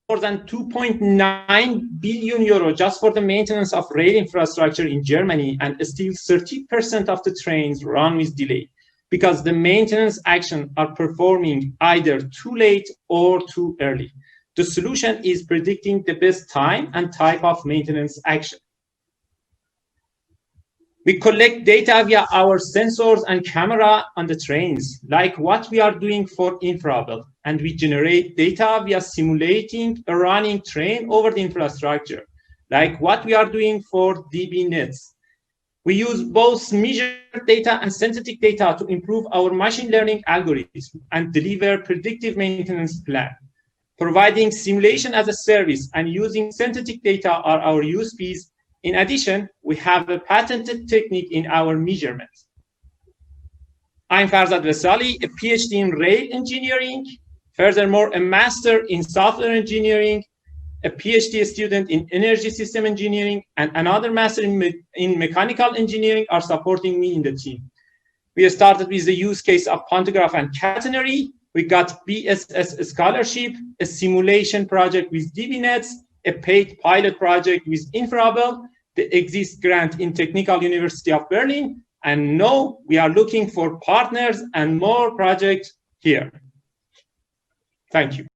more than 2.9 billion euro just for the maintenance of rail infrastructure in Germany, and still 30% of the trains run with delay because the maintenance actions are performing either too late or too early. The solution is predicting the best time and type of maintenance action. We collect data via our sensors and camera on the trains, like what we are doing for InfraBel, and we generate data via simulating a running train over the infrastructure, like what we are doing for DB Netz. We use both measured data and synthetic data to improve our machine learning algorithms and deliver predictive maintenance plan. Providing simulation as a service and using synthetic data are our USPs. In addition, we have a patented technique in our measurements. I'm Farzad Vesali, a PhD in rail engineering, furthermore, a master in software engineering, a PhD student in energy system engineering, and another master in mechanical engineering are supporting me in the team. We started with the use case of pantograph and catenary. We got BSS scholarship, a simulation project with DB Netz, a paid pilot project with InfraBel, the Exist grant in Technical University of Berlin, and now we are looking for partners and more projects here. Thank you.